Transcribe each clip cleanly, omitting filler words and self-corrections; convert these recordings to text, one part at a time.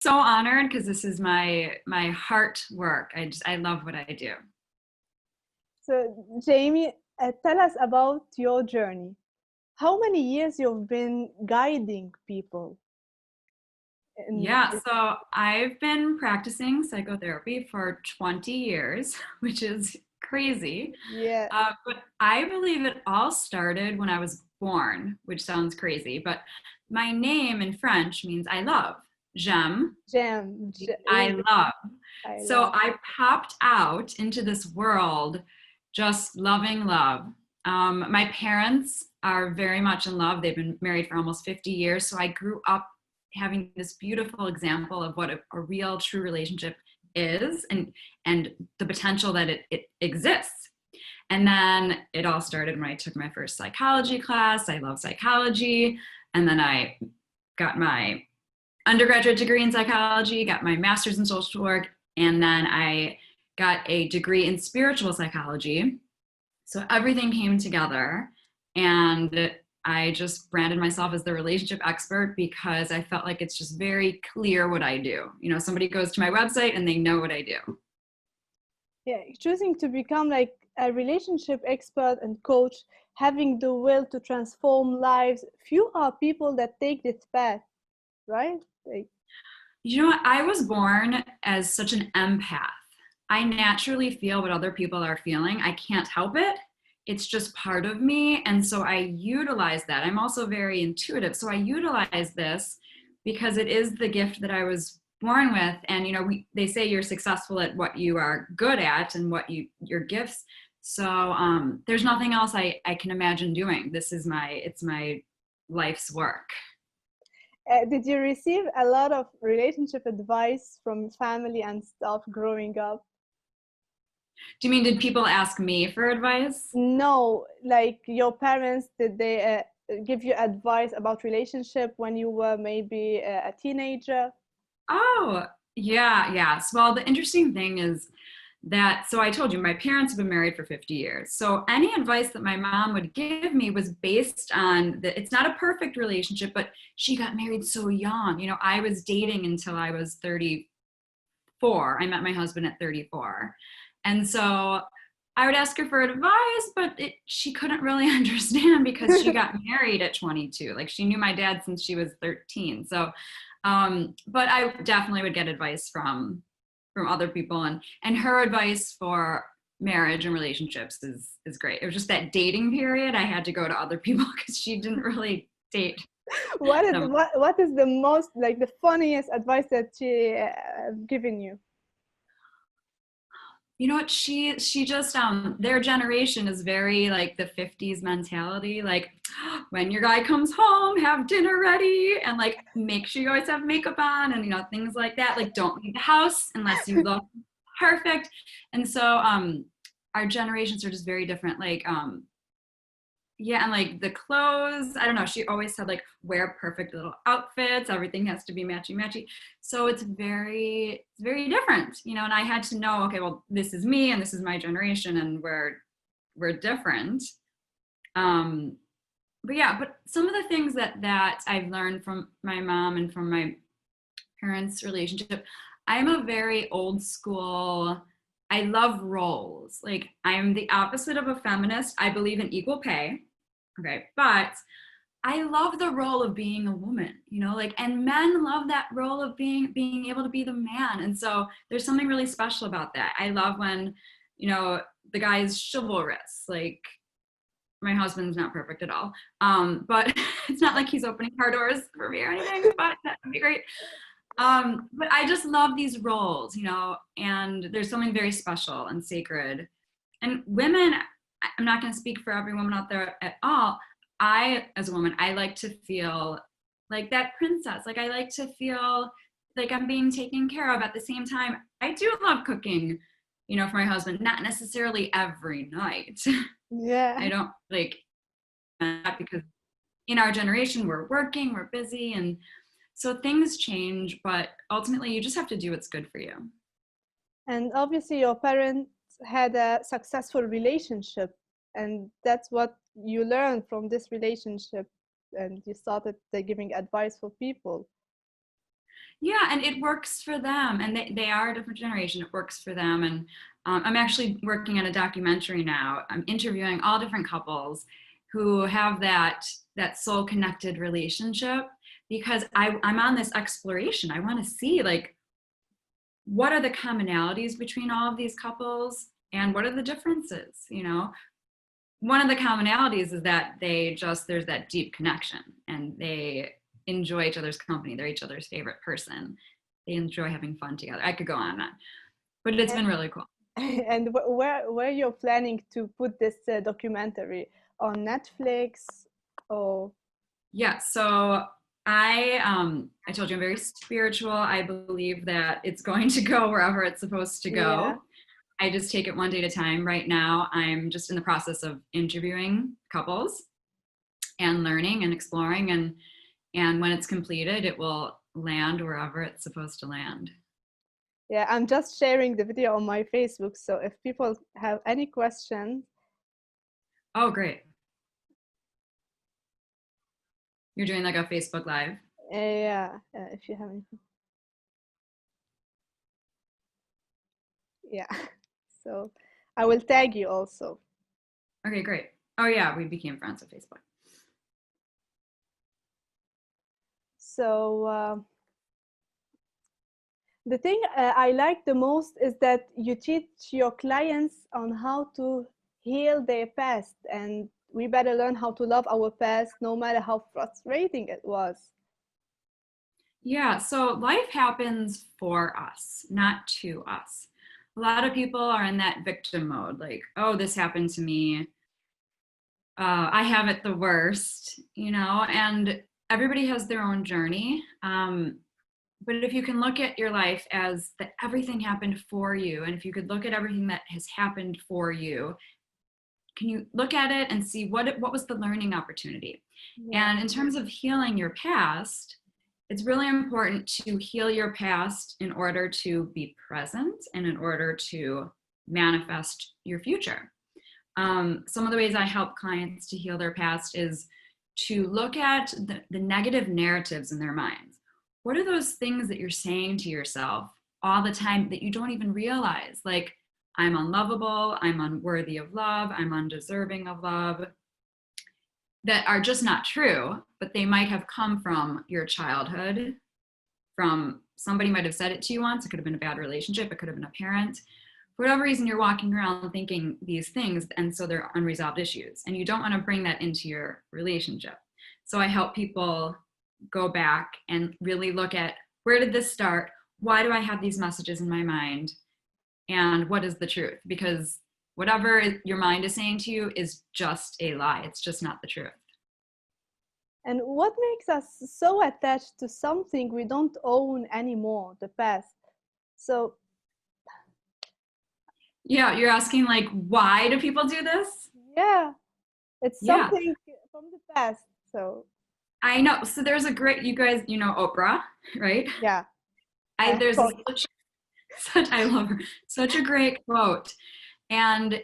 So honored because this is my heart work. I love what I do. So, Jamie, tell us about your journey. How many years you've been guiding people in Yeah, this? so I've been practicing psychotherapy for 20 years, which is crazy. Yeah, But I believe it all started when I was born, which sounds crazy, but my name in French means I love. J'aime, Jam. I love. I So love. I popped out into this world just loving love. My parents are very much in love. They've been married for almost 50 years. So I grew up having this beautiful example of what a real, true relationship is and the potential that it exists. And then it all started when I took my first psychology class. I love psychology. And then I got my undergraduate degree in psychology, got my master's in social work, and then I got a degree in spiritual psychology. So everything came together, and I just branded myself as the relationship expert because I felt like it's just very clear what I do. You know, somebody goes to my website and they know what I do. Yeah, choosing to become like a relationship expert and coach, having the will to transform lives. Few are people that take this path, right? Like, You know what? I was born as such an empath. I naturally feel what other people are feeling. I can't help it. It's just part of me. And so I utilize that. I'm also very intuitive. So I utilize this because it is the gift that I was born with. And, you know, they say you're successful at what you are good at and what your gifts. So there's nothing else I can imagine doing. It's my life's work. did you receive a lot of relationship advice from family and stuff growing up? Do you mean, did people ask me for advice? No, like your parents, did they give you advice about relationship when you were maybe a teenager? Oh, yeah, yes. Well, the interesting thing is that, so I told you, my parents have been married for 50 years. So any advice that my mom would give me was based on that it's not a perfect relationship, but she got married so young. You know, I was dating until I was 34. I met my husband at 34. And so I would ask her for advice, but she couldn't really understand because she got married at 22. Like she knew my dad since she was 13. So but I definitely would get advice from other people, and her advice for marriage and relationships is great. It was just that dating period I had to go to other people because she didn't really date them. What is the most like the funniest advice that she given you? You know what, she just their generation is very like the 50s mentality, like when your guy comes home, have dinner ready, and like make sure you always have makeup on, and you know, things like that, like don't leave the house unless you look perfect. And so our generations are just very different, like yeah, and like the clothes, I don't know, she always said like wear perfect little outfits, everything has to be matchy matchy. So it's very different, you know, and I had to know, okay, well, this is me and this is my generation and we're different. um but yeah, but some of the things that I've learned from my mom and from my parents' relationship, I'm a very old school, I love roles. Like I'm the opposite of a feminist. I believe in equal pay. Okay, but I love the role of being a woman, you know, like, and men love that role of being able to be the man. And so there's something really special about that. I love when, you know, the guy is chivalrous. Like my husband's not perfect at all. But it's not like he's opening car doors for me or anything, but that would be great. But I just love these roles, you know, and there's something very special and sacred. And women, I'm not going to speak for every woman out there at all. I, as a woman, I like to feel like that princess. Like I like to feel like I'm being taken care of. At the same time, I do love cooking, you know, for my husband, not necessarily every night. Yeah. I don't like that because in our generation, we're working, we're busy, and so things change, but ultimately you just have to do what's good for you. And obviously, your parents had a successful relationship, and that's what you learned from this relationship. And you started giving advice for people. Yeah, and it works for them. And they are a different generation. It works for them. And I'm actually working on a documentary now. I'm interviewing all different couples who have that soul connected relationship because I'm on this exploration. I want to see like what are the commonalities between all of these couples and what are the differences, you know? One of the commonalities is that there's that deep connection and they enjoy each other's company. They're each other's favorite person. They enjoy having fun together. I could go on and on, but it's been really cool. And where you're planning to put this documentary, on Netflix or? Yeah, so I told you I'm very spiritual. I believe that it's going to go wherever it's supposed to Yeah. go. I just take it one day at a time. Right now, I'm just in the process of interviewing couples and learning and exploring, and when it's completed, it will land wherever it's supposed to land. Yeah, I'm just sharing the video on my Facebook, so if people have any questions. Oh, great. You're doing like a Facebook Live? Yeah, if you have any. Yeah. So I will tag you also. Okay, great. Oh yeah, we became friends on Facebook. So the thing I like the most is that you teach your clients on how to heal their past, and we better learn how to love our past no matter how frustrating it was. Yeah, so life happens for us, not to us. A lot of people are in that victim mode, like, oh, this happened to me. I have it the worst, you know, and everybody has their own journey. But if you can look at your life as that everything happened for you, and if you could look at everything that has happened for you, can you look at it and see what was the learning opportunity? Yeah. And in terms of healing your past, it's really important to heal your past in order to be present and in order to manifest your future. Some of the ways I help clients to heal their past is to look at the negative narratives in their minds. What are those things that you're saying to yourself all the time that you don't even realize? Like, I'm unlovable, I'm unworthy of love, I'm undeserving of love, that are just not true, but they might have come from your childhood, from somebody might have said it to you once. It could have been a bad relationship, it could have been a parent. For whatever reason, you're walking around thinking these things, and so they're unresolved issues, and you don't want to bring that into your relationship. So I help people go back and really look at, where did this start? Why do I have these messages in my mind? And what is the truth? Because whatever your mind is saying to you is just a lie. It's just not the truth. And what makes us so attached to something we don't own anymore, the past? So Yeah, you're asking like, why do people do this? yeah, it's Yeah, something from the past. So I know. So there's a great, you guys, you know Oprah, right? yeah, of There's course. I love her, such a great quote. And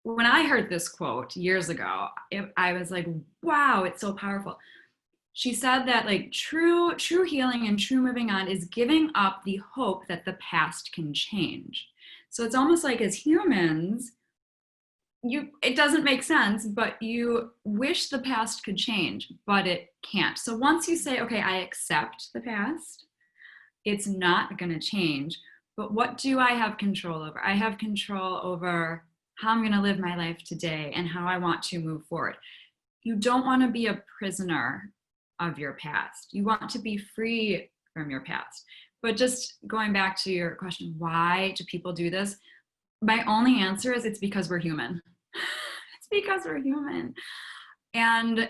when I heard this quote years ago, I was like, wow, it's so powerful. She said that like true healing and true moving on is giving up the hope that the past can change. So it's almost like as humans, it doesn't make sense, but you wish the past could change, but it can't. So once you say, okay, I accept the past, it's not going to change, but what do I have control over? I have control over how I'm going to live my life today and how I want to move forward. You don't want to be a prisoner of your past. You want to be free from your past. But just going back to your question, why do people do this? My only answer is it's because we're human. It's because we're human. And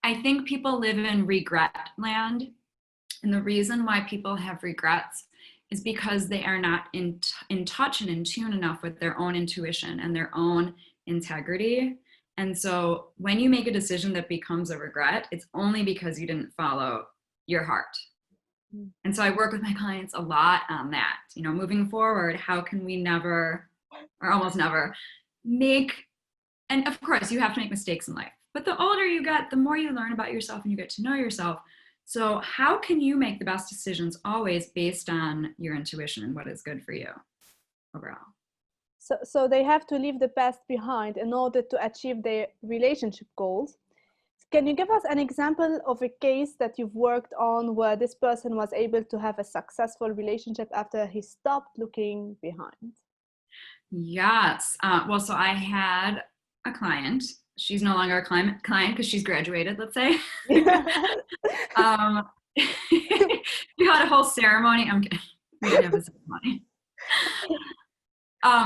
I think people live in regret land. And the reason why people have regrets is because they are not in touch and in tune enough with their own intuition and their own integrity. And so when you make a decision that becomes a regret, it's only because you didn't follow your heart. And so I work with my clients a lot on that. You know, moving forward, how can we never, or almost never, make, and of course you have to make mistakes in life, but the older you get, the more you learn about yourself and you get to know yourself, So how can you make the best decisions always based on your intuition and what is good for you overall? So they have to leave the past behind in order to achieve their relationship goals. Can you give us an example of a case that you've worked on where this person was able to have a successful relationship after he stopped looking behind? Yes. Well, so I had a client. She's no longer a client because she's graduated, let's say. um, we had a whole ceremony. I'm kidding. We didn't have a ceremony.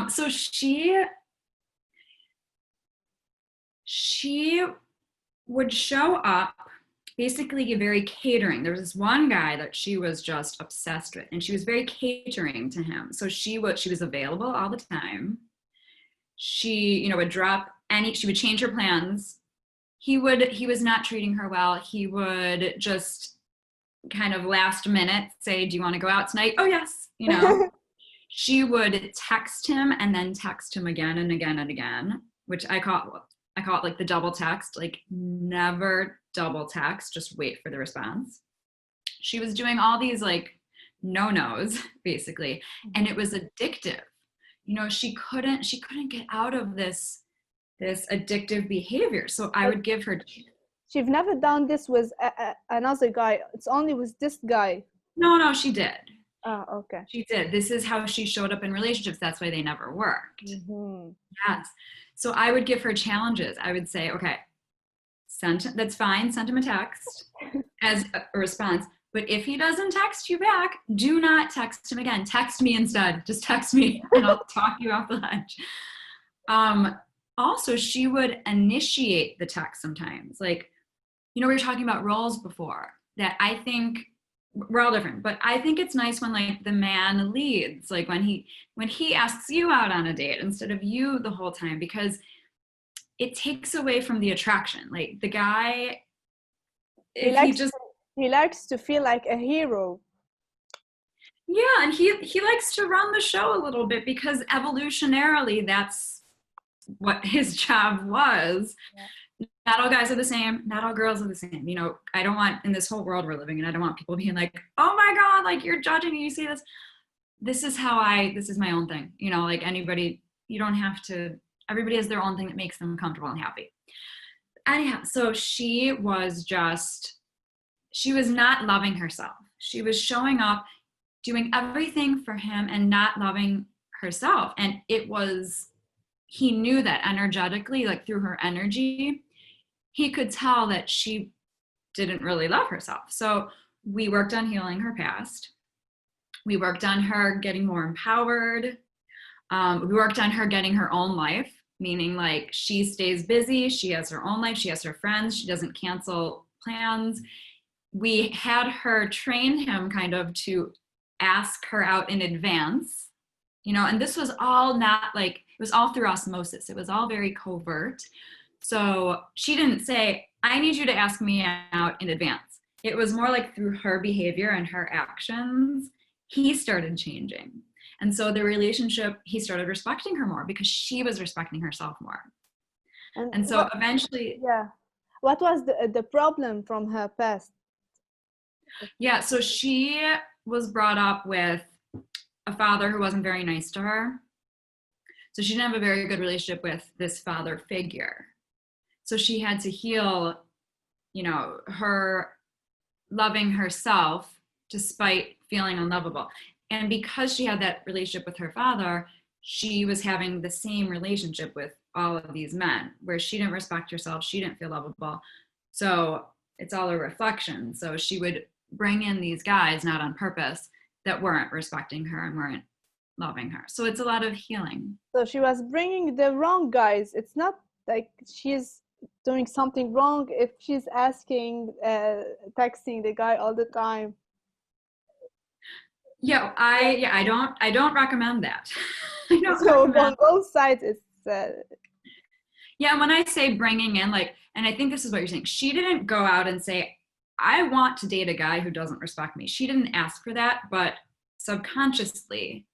So she would show up basically very catering. There was this one guy that she was just obsessed with, and she was very catering to him. So she was available all the time. She, would she would change her plans. He was not treating her well. He would just kind of last minute say, "Do you want to go out tonight?" "Oh, yes." She would text him and then text him again and again and again, which I call it like the double text, like never double text, just wait for the response. She was doing all these like no-nos basically, and it was addictive. She couldn't get out of this addictive behavior. So I would give her. She've never done this with another guy. It's only with this guy. No, she did. Oh, okay. She did. This is how she showed up in relationships. That's why they never worked. Mm-hmm. Yes. So I would give her challenges. I would say, okay, that's fine. Send him a text as a response. But if he doesn't text you back, do not text him again. Text me instead. Just text me and I'll talk you off the ledge. Also, she would initiate the text sometimes. Like, we were talking about roles before, that I think we're all different, but I think it's nice when like the man leads, like when he asks you out on a date instead of you the whole time, because it takes away from the attraction. Like the guy, he likes to feel like a hero. Yeah, and he likes to run the show a little bit because evolutionarily that's what his job was. Yeah. Not all guys are the same. Not all girls are the same. I don't want, in this whole world we're living in, I don't want people being like, "Oh my God, like you're judging me, you see this." This is my own thing. Like anybody, you don't have to, everybody has their own thing that makes them comfortable and happy. Anyhow, so she was not loving herself. She was showing up, doing everything for him and not loving herself. And he knew that energetically, like through her energy, he could tell that she didn't really love herself. So we worked on healing her past. We worked on her getting more empowered. We worked on her getting her own life, meaning like she stays busy. She has her own life. She has her friends. She doesn't cancel plans. We had her train him kind of to ask her out in advance, and this was all not like, it was all through osmosis. It was all very covert. So she didn't say, "I need you to ask me out in advance." It was more like through her behavior and her actions, he started changing. And so the relationship, he started respecting her more because she was respecting herself more. And so eventually. Yeah. What was the problem from her past? Yeah, so she was brought up with a father who wasn't very nice to her. So she didn't have a very good relationship with this father figure. So she had to heal, her loving herself despite feeling unlovable. And because she had that relationship with her father, she was having the same relationship with all of these men where she didn't respect herself. She didn't feel lovable. So it's all a reflection. So she would bring in these guys, not on purpose, that weren't respecting her and weren't loving her. So it's a lot of healing. So she was bringing the wrong guys. It's not like she's doing something wrong if she's texting the guy all the time. Yeah, I don't recommend that. I don't so recommend. On both sides, it's yeah, when I say bringing in, like, and I think this is what you're saying, she didn't go out and say, "I want to date a guy who doesn't respect me." She didn't ask for that, but subconsciously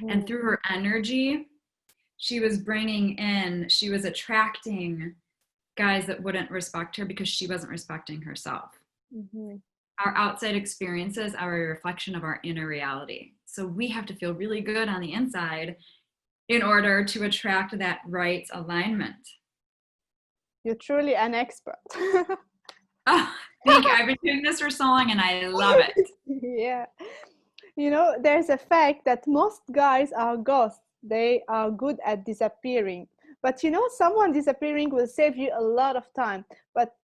and through her energy, she was attracting guys that wouldn't respect her because she wasn't respecting herself. our outside experiences are a reflection of our inner reality. So we have to feel really good on the inside in order to attract that right alignment. You're truly an expert. Oh, thank you. I've been doing this for so long and I love it. Yeah. You know, there's a fact that most guys are ghosts. They are good at disappearing. But you know, someone disappearing will save you a lot of time. But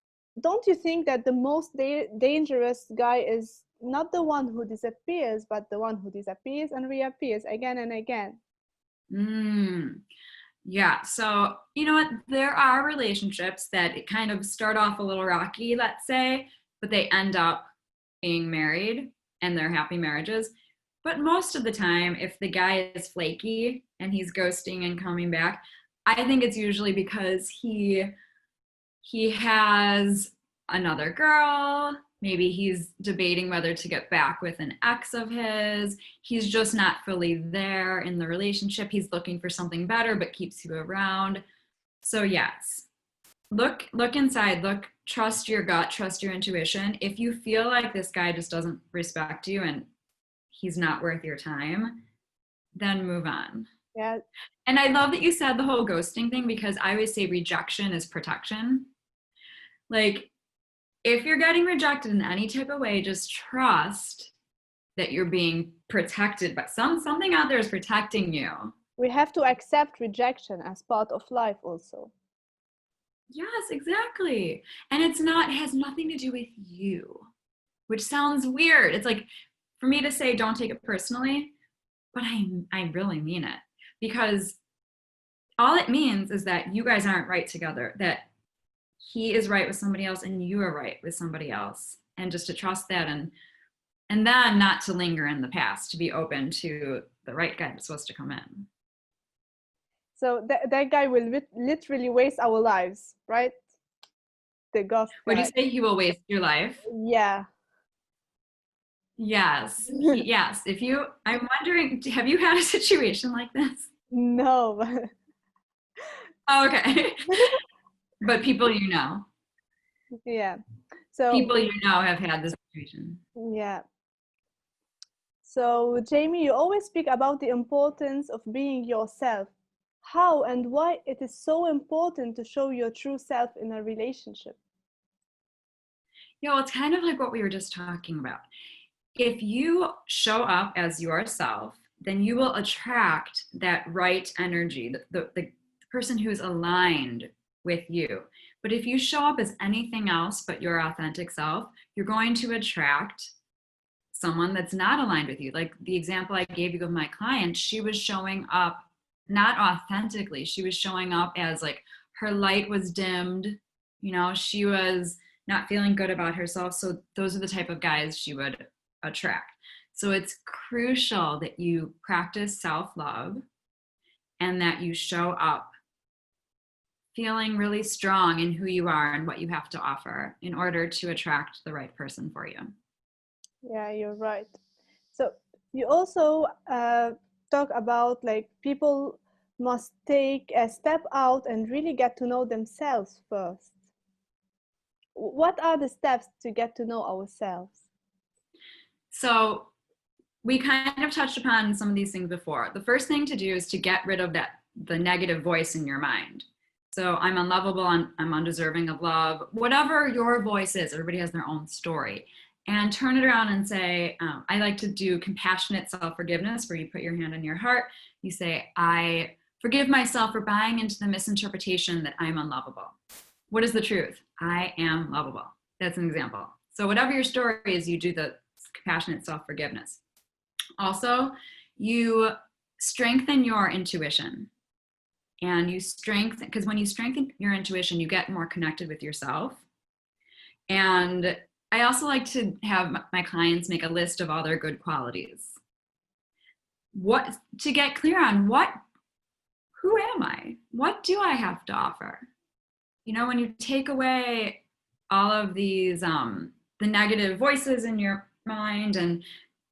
don't you think that the most dangerous guy is not the one who disappears, but the one who disappears and reappears again and again? Yeah. So, you know what? There are relationships that it kind of start off a little rocky, let's say, but they end up being married and they're happy marriages. But most of the time, if the guy is flaky and he's ghosting and coming back, I think it's usually because he has another girl. Maybe he's debating whether to get back with an ex of his. He's just not fully there in the relationship. He's looking for something better, but keeps you around. So yes, look inside, trust your gut, trust your intuition. If you feel like this guy just doesn't respect you and he's not worth your time, then move on. Yeah. And I love that you said the whole ghosting thing, because I always say rejection is protection. Like, if you're getting rejected in any type of way, just trust that you're being protected by something out there is protecting you. We have to accept rejection as part of life also. Yes, exactly. And it has nothing to do with you, which sounds weird. It's like, for me to say don't take it personally, but I really mean it, because all it means is that you guys aren't right together, that he is right with somebody else and you are right with somebody else, and just to trust that, and then not to linger in the past, to be open to the right guy that's supposed to come in. So that guy will literally waste our lives, right? The ghost Would you guy. say he will waste your life? Yeah. Yes. Yes. I'm wondering, have you had a situation like this? No. Oh, okay. But people you know. Yeah. So People you know have had this situation. yeah. So Jamie, you always speak about the importance of being yourself. How and why it is so important to show your true self in a relationship? Yeah, well, it's kind of like what we were just talking about. If you show up as yourself, then you will attract that right energy, the person who's aligned with you. But if you show up as anything else but your authentic self, you're going to attract someone that's not aligned with you. Like the example I gave you of my client, she was showing up not authentically. She was showing up as like her light was dimmed, she was not feeling good about herself. So those are the type of guys she would attract. So it's crucial that you practice self-love and that you show up feeling really strong in who you are and what you have to offer in order to attract the right person for you. Yeah, you're right. So you also talk about like people must take a step out and really get to know themselves first. What are the steps to get to know ourselves? So we kind of touched upon some of these things before. The first thing to do is to get rid of the negative voice in your mind. So I'm unlovable, I'm undeserving of love, whatever your voice is. Everybody has their own story. And turn it around and say, I like to do compassionate self-forgiveness, where you put your hand on your heart. You say, I forgive myself for buying into the misinterpretation that I'm unlovable. What is the truth? I am lovable. That's an example. So whatever your story is, you do the compassionate self-forgiveness. Also, you strengthen your intuition. And because when you strengthen your intuition, you get more connected with yourself. And I also like to have my clients make a list of all their good qualities. To get clear on who am I? What do I have to offer? When you take away all of these, the negative voices in your mind and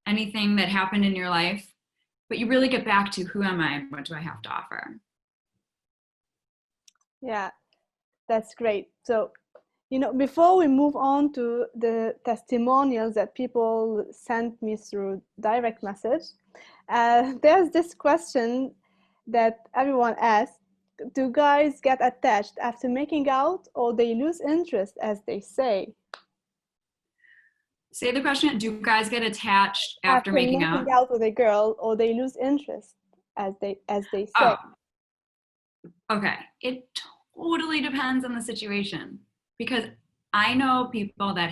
anything that happened in your life, but you really get back to who am I and what do I have to offer? Yeah, that's great. So Before we move on to the testimonials that people sent me through direct message, there's this question that everyone asks. Do guys get attached after making out, or they lose interest, as they say? Say the question, do guys get attached after making out? Out with a girl, or they lose interest, as they say. Okay. It totally depends on the situation, because I know people that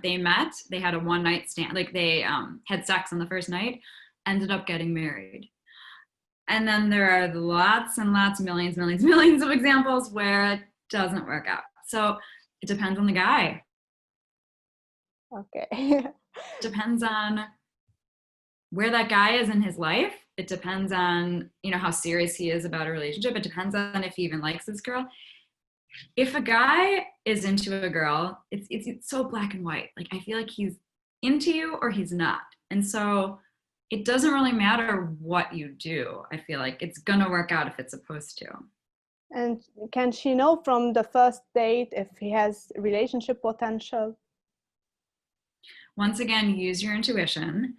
they had a one night stand, like they had sex on the first night, ended up getting married. And then there are lots and lots, millions of examples where it doesn't work out. So it depends on the guy. Okay. It depends on where that guy is in his life. It depends on, how serious he is about a relationship. It depends on if he even likes this girl. If a guy is into a girl, it's so black and white. Like, I feel like he's into you or he's not. And so it doesn't really matter what you do. I feel like it's gonna work out if it's supposed to. And can she know from the first date if he has relationship potential? Once again, use your intuition.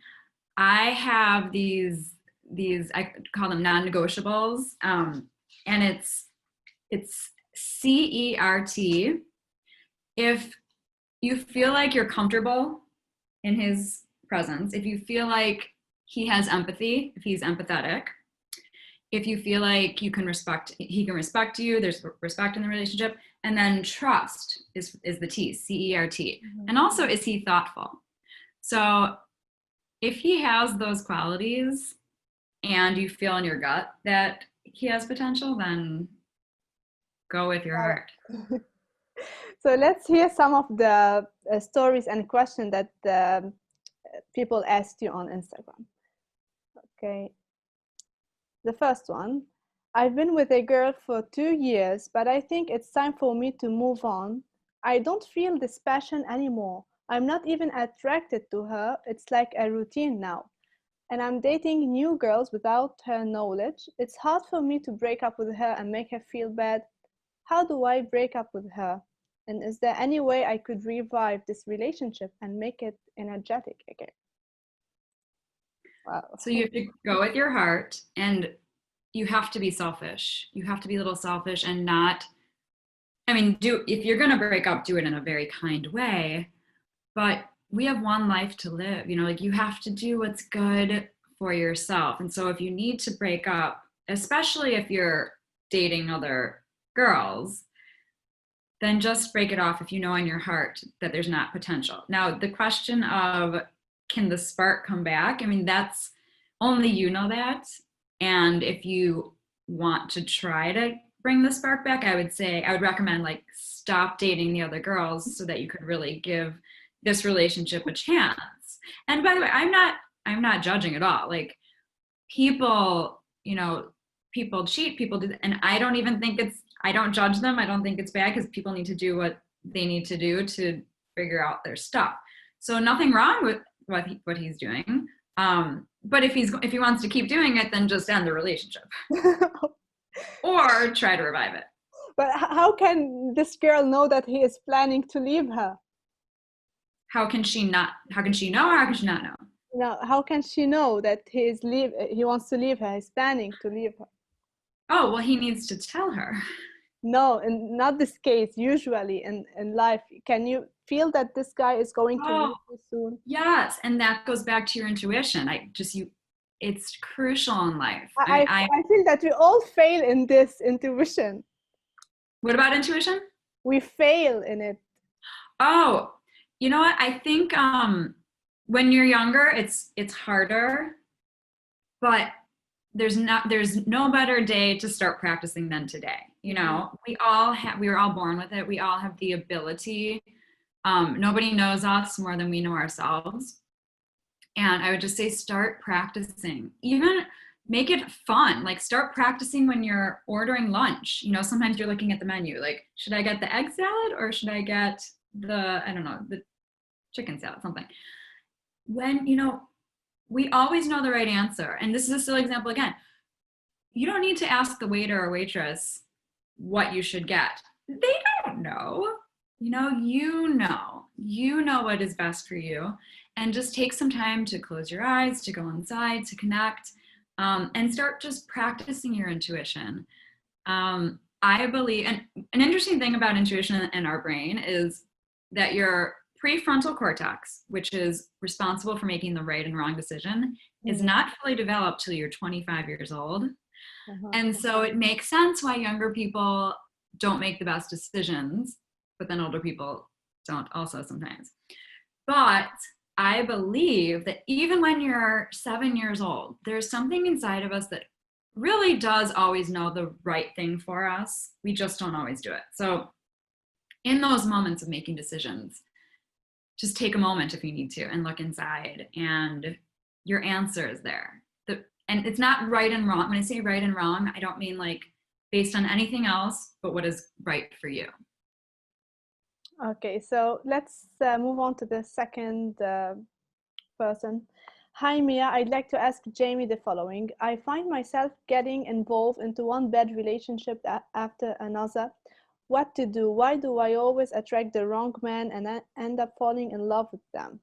I have these I call them non-negotiables, and it's CERT. If you feel like you're comfortable in his presence, if you feel like he has empathy, if he's empathetic, if you feel like he can respect you, there's respect in the relationship, and then trust is the T, CERT. Mm-hmm. And also, is he thoughtful? So if he has those qualities and you feel in your gut that he has potential, then go with your heart. So let's hear some of the stories and questions that people asked you on Instagram. Okay. The first one: I've been with a girl for 2 years, but I think it's time for me to move on. I don't feel this passion anymore. I'm not even attracted to her. It's like a routine now. And I'm dating new girls without her knowledge. It's hard for me to break up with her and make her feel bad. How do I break up with her? And is there any way I could revive this relationship and make it energetic again? Wow. So you have to go with your heart, and you have to be selfish. You have to be a little selfish and not, if you're going to break up, do it in a very kind way. But we have one life to live, you have to do what's good for yourself. And so if you need to break up, especially if you're dating other girls, then just break it off if you know in your heart that there's not potential. Now, the question of, can the spark come back? That's only you know that. And if you want to try to bring the spark back, I would recommend stop dating the other girls so that you could really give this relationship a chance. And by the way, I'm not judging at all. People, people cheat, people do, and I don't judge them. I don't think it's bad, because people need to do what they need to do to figure out their stuff. So nothing wrong with what he's doing. But if he wants to keep doing it, then just end the relationship or try to revive it. But how can this girl know that he is planning to leave her? How can she know, or how can she not know? No, how can she know that he wants to leave her, he's planning to leave her? Oh, well, he needs to tell her. No, and not this case. Usually in life, can you feel that this guy is going to leave you soon? Yes, and that goes back to your intuition. It's crucial in life. I feel that we all fail in this intuition. What about intuition? We fail in it. Oh, you know what? I think when you're younger, it's harder, but there's no better day to start practicing than today. We were all born with it. We all have the ability. Nobody knows us more than we know ourselves. And I would just say, start practicing. Even make it fun. Start practicing when you're ordering lunch. Sometimes you're looking at the menu, should I get the egg salad or should I get the chicken salad, something. When, we always know the right answer. And this is a silly example again. You don't need to ask the waiter or waitress what you should get. They don't know. you know what is best for you, and just take some time to close your eyes, to go inside, to connect, and start just practicing your intuition. I believe, and an interesting thing about intuition in our brain is that your prefrontal cortex, which is responsible for making the right and wrong decision, is not fully developed till you're 25 years old. And so it makes sense why younger people don't make the best decisions, but then older people don't also sometimes. But I believe that even when you're 7 years old, there's something inside of us that really does always know the right thing for us. We just don't always do it. So in those moments of making decisions, just take a moment if you need to and look inside, and your answer is there. And it's not right and wrong. When I say right and wrong, I don't mean like based on anything else, but what is right for you. Okay, so let's move on to the second person. Hi, Mia. I'd like to ask Jamie the following. I find myself getting involved into one bad relationship after another. What to do? Why do I always attract the wrong man and end up falling in love with them?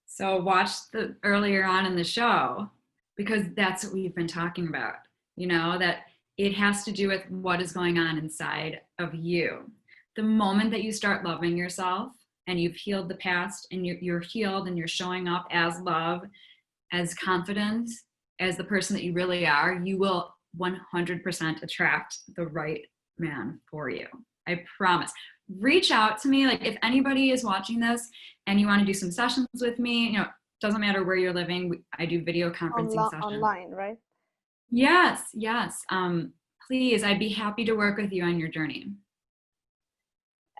So watch the earlier on in the show, because that's what we've been talking about, that it has to do with what is going on inside of you. The moment that you start loving yourself and you've healed the past and you're healed and you're showing up as love, as confident, as the person that you really are, you will 100% attract the right man for you. I promise. Reach out to me. Like if anybody is watching this and you want to do some sessions with me, doesn't matter where you're living. I do video conferencing sessions. Online, right? Yes. Please, I'd be happy to work with you on your journey.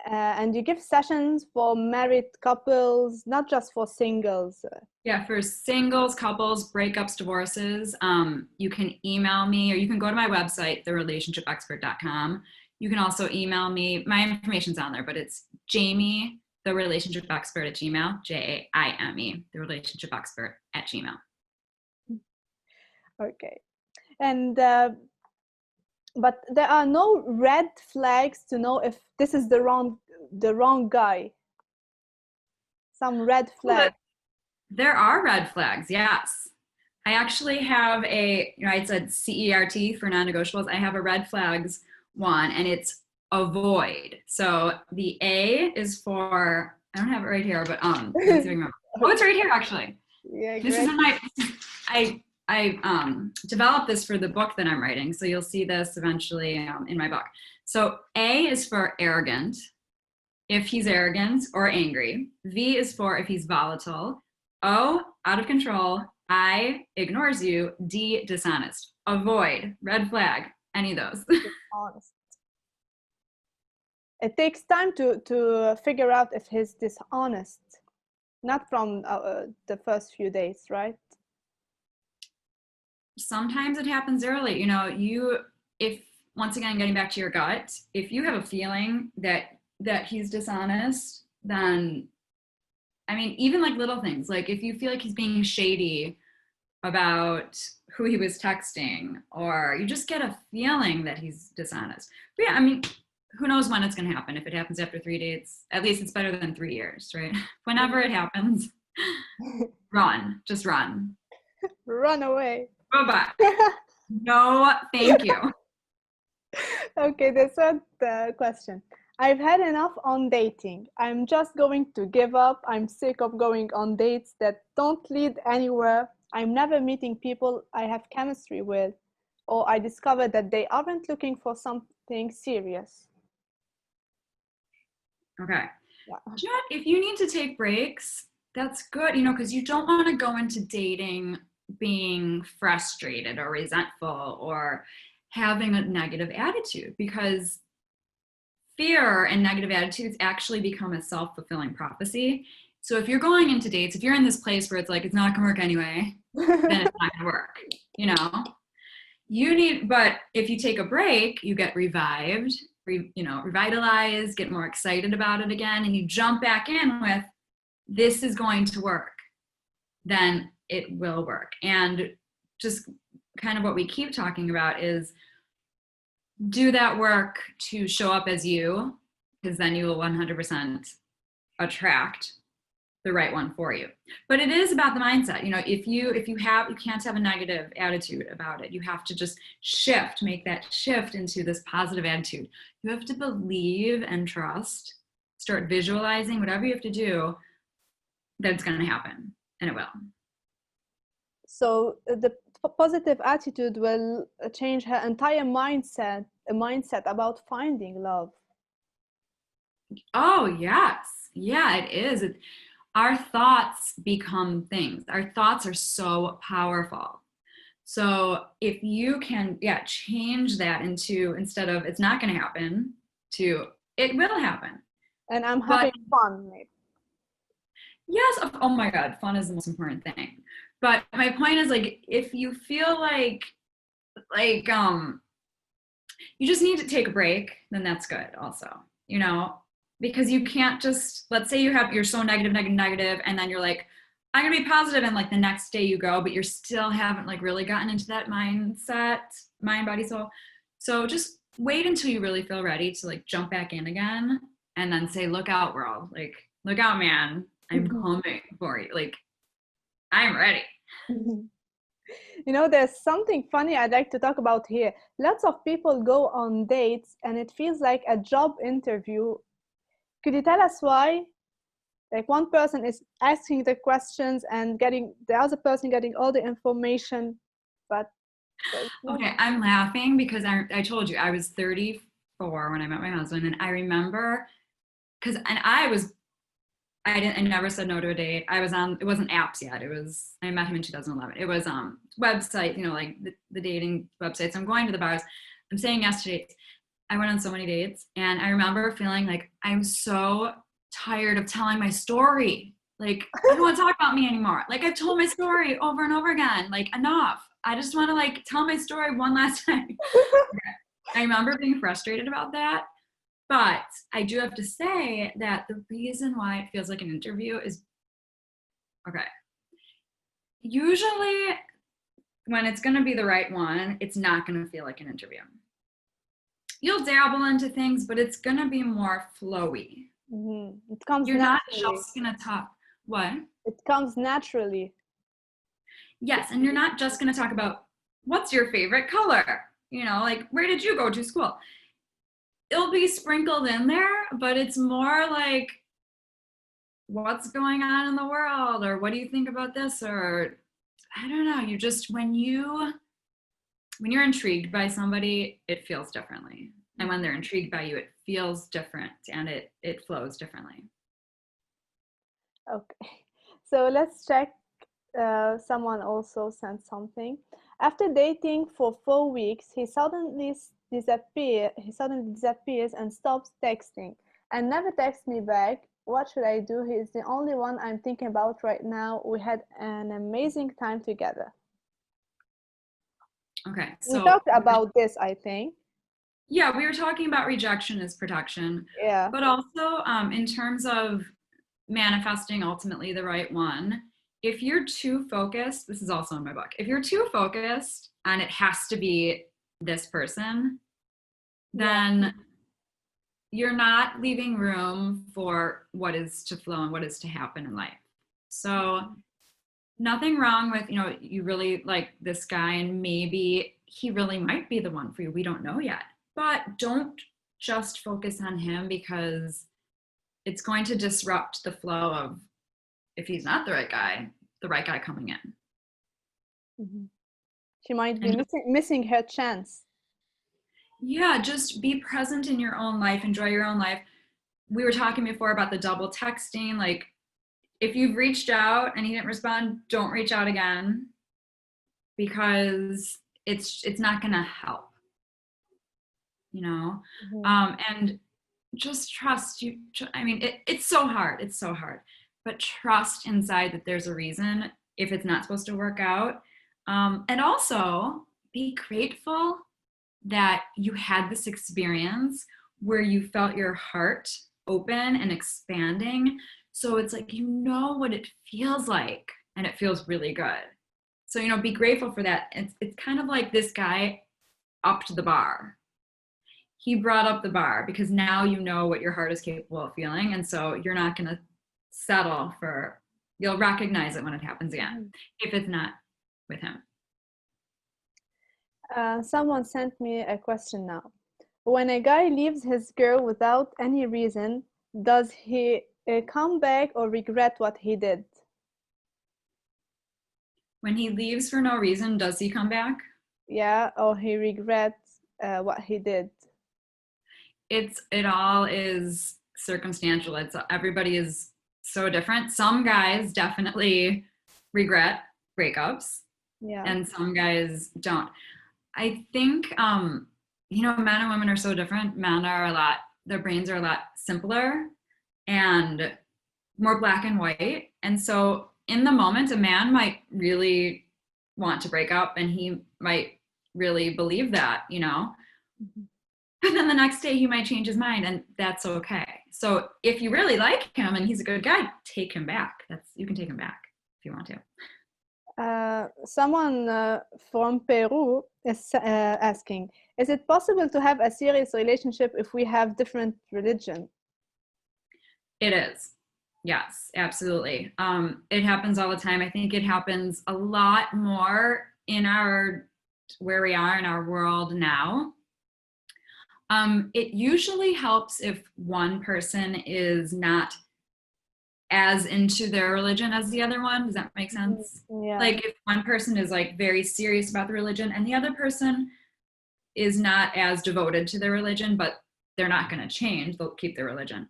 And you give sessions for married couples, not just for singles. Yeah, for singles, couples, breakups, divorces. You can email me, or you can go to my website, therelationshipexpert.com. You can also email me. My information's on there, but it's Jaime, therelationshipexpert@gmail, Jaime, therelationshipexpert@gmail. Okay. And but there are no red flags to know if this is the wrong guy. Some red flags. There are red flags, yes. I actually have I said CERT for non-negotiables. I have a red flags one, and it's avoid. So the A is for, I don't have it right here, but it's right here actually. Yeah, this is in my, I developed this for the book that I'm writing, so you'll see this eventually in my book. So A is for arrogant, if he's arrogant or angry. V is for if he's volatile. O, out of control. I, ignores you. D, dishonest. Avoid, red flag, any of those. Dishonest. It takes time to figure out if he's dishonest, not from the first few days, right? Sometimes it happens early. If, once again, getting back to your gut, if you have a feeling that he's dishonest, then, I mean, even like little things, like if you feel like he's being shady about who he was texting, or you just get a feeling that he's dishonest. But yeah, I mean, who knows when it's going to happen. If it happens after 3 dates, at least it's better than 3 years, right? Whenever it happens, just run. Run away. Bye-bye. No, thank you. Okay, the third question. I've had enough on dating. I'm just going to give up. I'm sick of going on dates that don't lead anywhere. I'm never meeting people I have chemistry with, or I discover that they aren't looking for something serious. Okay. Yeah. You know what? If you need to take breaks, that's good, because you don't want to go into dating being frustrated or resentful or having a negative attitude, because fear and negative attitudes actually become a self-fulfilling prophecy. So if you're going into dates, if you're in this place where it's like, it's not gonna work anyway, then it's not gonna work, but if you take a break, you get revived, revitalized, get more excited about it again, and you jump back in with, this is going to work, then it will work. And just kind of what we keep talking about is do that work to show up as you, because then you will 100% attract the right one for you. But it is about the mindset. If you can't have a negative attitude about it. You have to just make that shift into this positive attitude. You have to believe and trust, start visualizing, whatever you have to do, that it's going to happen, and it will. So the positive attitude will change her entire mindset, a mindset about finding love. Oh, yes. Yeah, it is. Our thoughts become things. Our thoughts are so powerful. So if you can, change that into, instead of it's not going to happen, to it will happen. And I'm having fun, maybe. Yes. Oh my God. Fun is the most important thing. But my point is, like, if you feel like, you just need to take a break, then that's good also, because you can't just, let's say you're so negative, and then you're like, I'm gonna be positive, and like the next day you go, but you're still haven't like really gotten into that mindset, mind, body, soul. So just wait until you really feel ready to like jump back in again, and then say, look out, world, like, look out, man, I'm coming for you, like, I'm ready. There's something funny I'd like to talk about here. Lots of people go on dates and it feels like a job interview. Could you tell us why? Like, one person is asking the questions and the other person getting all the information, but okay, I'm laughing because I told you I was 34 when I met my husband, and I remember I never said no to a date. It wasn't apps yet. I met him in 2011. It was website, like the dating websites. I'm going to the bars. I'm saying yes to dates. I went on so many dates, and I remember feeling like I'm so tired of telling my story. Like, I don't want to talk about me anymore. Like, I've told my story over and over again. Like, enough. I just want to like tell my story one last time. I remember being frustrated about that. But I do have to say that the reason why it feels like an interview is, okay, usually when it's going to be the right one, it's not going to feel like an interview. You'll dabble into things, but it's going to be more flowy. Mm-hmm. It comes You're naturally. not just going to talk. What? It comes naturally. Yes, and you're not just going to talk about what's your favorite color? Like, where did you go to school? It'll be sprinkled in there, but it's more like, what's going on in the world, or what do you think about this, or I don't know. You just, when you're intrigued by somebody, it feels differently, and when they're intrigued by you, it feels different, and it flows differently. Okay, so let's check. Someone also sent something. After dating for 4 weeks, he suddenly disappears and stops texting and never texts me back. What should I do? He is the only one I'm thinking about right now. We had an amazing time together. Okay, we so talked about this, I think. Yeah, we were talking about rejection as protection. Yeah. But also in terms of manifesting ultimately the right one, if you're too focused, this is also in my book, if you're too focused and it has to be this person, then you're not leaving room for what is to flow and what is to happen in life. So nothing wrong with, you really like this guy and maybe he really might be the one for you. We don't know yet. But don't just focus on him, because it's going to disrupt the flow of, if he's not the right guy coming in. Mm-hmm. She might be missing her chance. Yeah, just be present in your own life. Enjoy your own life. We were talking before about the double texting. Like, if you've reached out and he didn't respond, don't reach out again, because it's not going to help. Mm-hmm. And just trust you. I mean, it's so hard, but trust inside that there's a reason if it's not supposed to work out. And also be grateful that you had this experience where you felt your heart open and expanding. So it's like, what it feels like, and it feels really good. So, be grateful for that. It's kind of like this guy upped the bar. he brought up the bar because now you know what your heart is capable of feeling. And so you're not going to settle for, you'll recognize it when it happens again, if it's not with him. Someone sent me a question now. When a guy leaves his girl without any reason, does he come back or regret what he did? When he leaves for no reason, does he come back? Yeah, or he regrets what he did. It all is circumstantial. Everybody is so different. Some guys definitely regret breakups, Yeah. and some guys don't. I think men and women are so different. Men are their brains are a lot simpler and more black and white. And so in the moment, a man might really want to break up and he might really believe that, Mm-hmm. But then the next day he might change his mind, and that's okay. So if you really like him and he's a good guy, take him back. You can take him back if you want to. Someone from Peru is asking, is it possible to have a serious relationship if we have different religion? It is. Yes, absolutely. It happens all the time. I think it happens a lot more in where we are in our world now. It usually helps if one person is not as into their religion as the other one. Does that make sense? Yeah. Like if one person is like very serious about the religion and the other person is not as devoted to their religion, but they're not going to change, they'll keep their religion.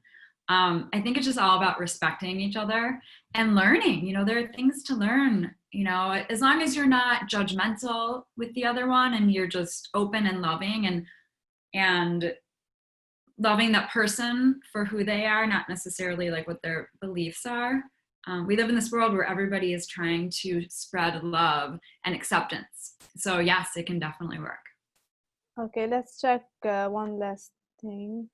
I think it's just all about respecting each other and learning. There are things to learn, as long as you're not judgmental with the other one and you're just open and loving and loving that person for who they are, not necessarily like what their beliefs are. We live in this world where everybody is trying to spread love and acceptance. So yes, it can definitely work. Okay, let's check one last thing.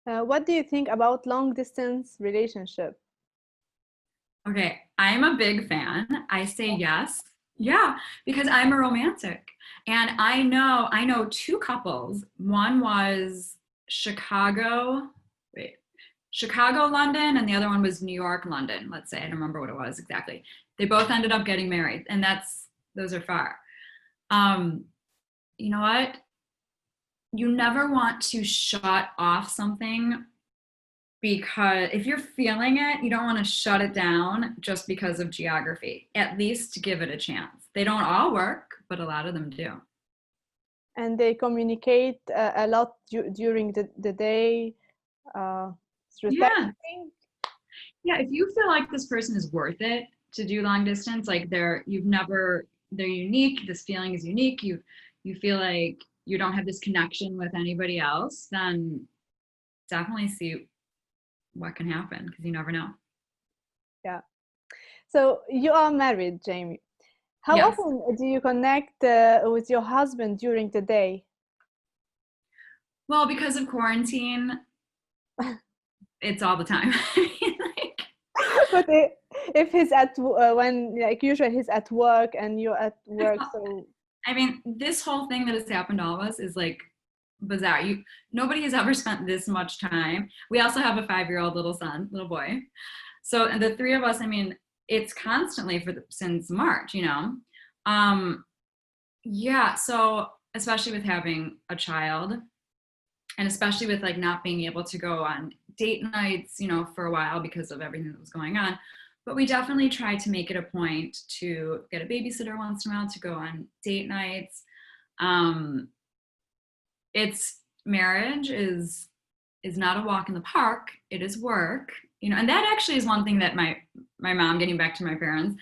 What do you think about long distance relationship? Okay, I'm a big fan. I say yes. Yeah, because I'm a romantic. And I know two couples. One was Chicago, London, and the other one was New York, London. Let's say, I don't remember what it was exactly. They both ended up getting married, and those are far. You know what? You never want to shut off something, because if you're feeling it, you don't want to shut it down just because of geography. At least give it a chance. They don't all work, but a lot of them do. And they communicate a lot during the day. Yeah. Yeah, if you feel like this person is worth it to do long distance, like they're unique, this feeling is unique, you feel like you don't have this connection with anybody else, then definitely see what can happen, because you never know. Yeah. So you are married, Jaime. How Yes. often do you connect with your husband during the day? Well, because of quarantine, it's all the time. But if he's when like usually he's at work and you're at work, so I mean, this whole thing that has happened to all of us is like bizarre. Nobody has ever spent this much time. We also have a 5-year-old little boy. So, and the three of us, I mean, it's constantly since March, yeah. So especially with having a child, and especially with like not being able to go on date nights, for a while because of everything that was going on. But we definitely try to make it a point to get a babysitter once in a while, to go on date nights. Marriage is not a walk in the park. It is work, and that actually is one thing that my mom, getting back to my parents,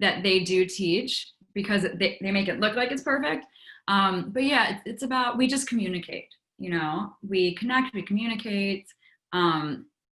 that they do teach, because they make it look like it's perfect. But yeah, it's about, we just communicate, we connect, we communicate,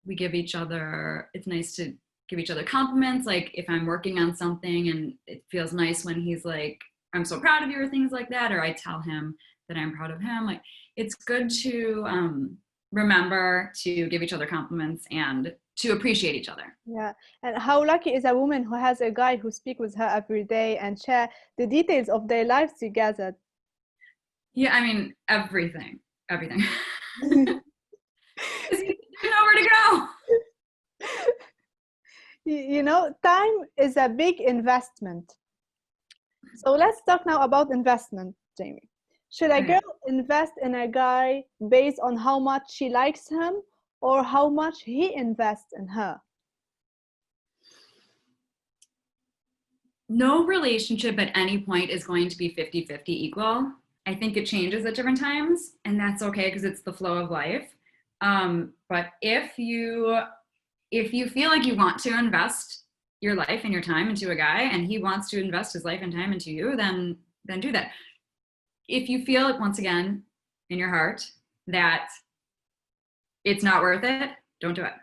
we give each other, it's nice to give each other compliments. Like if I'm working on something and it feels nice when he's like, I'm so proud of you, or things like that, or I tell him that I'm proud of him. Like it's good to remember to give each other compliments and to appreciate each other. Yeah. And how lucky is a woman who has a guy who speaks with her every day and share the details of their lives together? Yeah, I mean, everything. 'Cause you know where to go. You know, time is a big investment. So let's talk now about investment, Jamie. Should a girl invest in a guy based on how much she likes him or how much he invests in her? No relationship at any point is going to be 50-50 equal. I think it changes at different times, and that's okay because it's the flow of life. But if you feel like you want to invest your life and your time into a guy and he wants to invest his life and time into you, then do that. If you feel, once again, in your heart that it's not worth it, don't do it.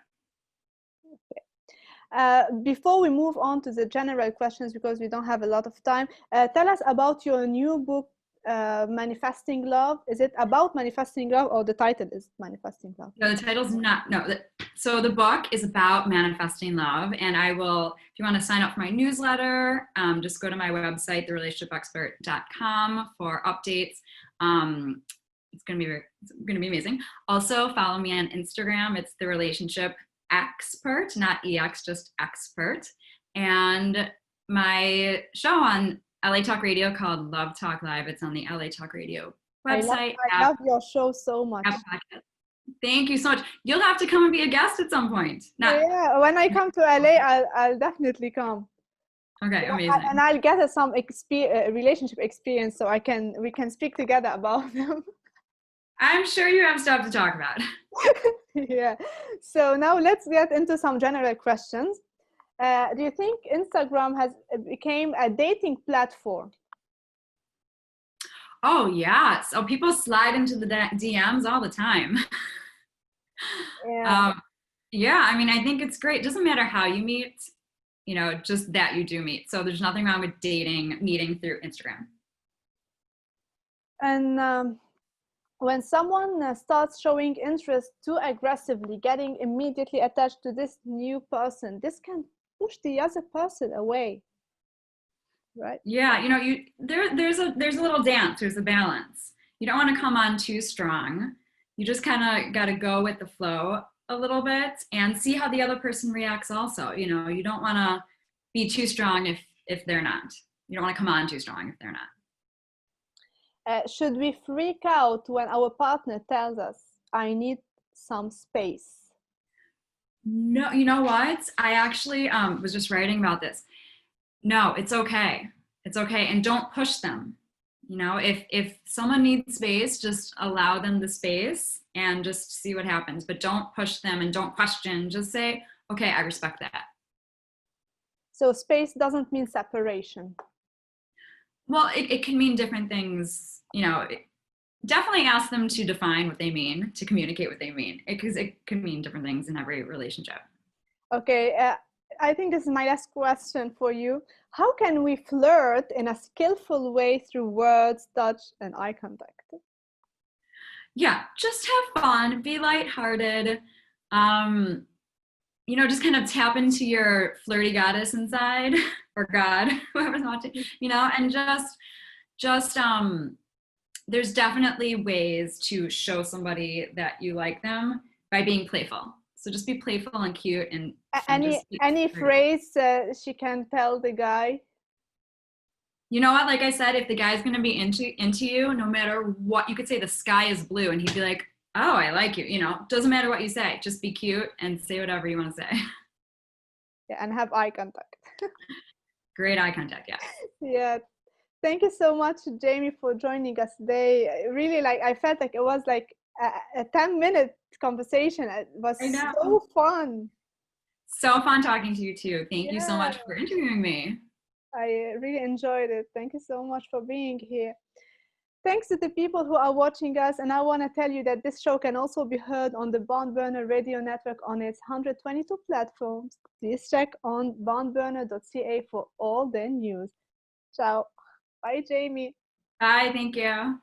Before we move on to the general questions, because we don't have a lot of time, tell us about your new book, Manifesting Love. Is it about manifesting love, or the title is Manifesting Love? No, the title's not, no. So the book is about manifesting love, and I will, if you want to sign up for my newsletter, just go to my website, therelationshipexpert.com, for updates. It's gonna be amazing. Also, follow me on Instagram. It's The Relationship Expert, not EX, just expert. And my show on LA Talk Radio called Love Talk Live. It's on the LA Talk Radio website. I love your show so much. Thank you so much. You'll have to come and be a guest at some point. Yeah, when I come to LA, I'll definitely come. Okay, amazing. And I'll get some relationship experience, so we can speak together about them. I'm sure you have stuff to talk about. Yeah. So now let's get into some general questions. Do you think Instagram has became a dating platform? Oh yeah. So people slide into the DMs all the time. Yeah. Yeah. I mean, I think it's great. It doesn't matter how you meet, just that you do meet. So there's nothing wrong with meeting through Instagram. And when someone starts showing interest too aggressively, getting immediately attached to this new person, this can push the other person away, right? Yeah, there's a little dance. There's a balance. You don't want to come on too strong. You just kind of got to go with the flow a little bit and see how the other person reacts. Also, you don't want to be too strong if they're not. You don't want to come on too strong if they're not. Should we freak out when our partner tells us, I need some space? No, you know what? I actually was just writing about this. No, it's okay. It's okay. And don't push them. If someone needs space, just allow them the space and just see what happens. But don't push them and don't question. Just say, okay, I respect that. So space doesn't mean separation. Well, it can mean different things. Definitely ask them to define what they mean, to communicate what they mean, because it can mean different things in every relationship. Okay, I think this is my last question for you. How can we flirt in a skillful way through words, touch, and eye contact? Yeah, just have fun, be lighthearted. Just kind of tap into your flirty goddess inside, or God, whoever's watching, and just there's definitely ways to show somebody that you like them by being playful. So just be playful and cute. And any phrase she can tell the guy? You know what? Like I said, if the guy's gonna be into you, no matter what, you could say the sky is blue, and he'd be like, "Oh, I like you." Doesn't matter what you say. Just be cute and say whatever you want to say. Yeah, and have eye contact. Great eye contact. Yeah. Yeah. Thank you so much, Jamie, for joining us today. Really, I felt like it was like a 10-minute conversation. It was so fun. So fun talking to you too. Thank you so much for interviewing me. I really enjoyed it. Thank you so much for being here. Thanks to the people who are watching us. And I want to tell you that this show can also be heard on the Barnburner Radio Network on its 122 platforms. Please check on barnburner.ca for all the news. Ciao. Bye, Jamie. Bye. Thank you.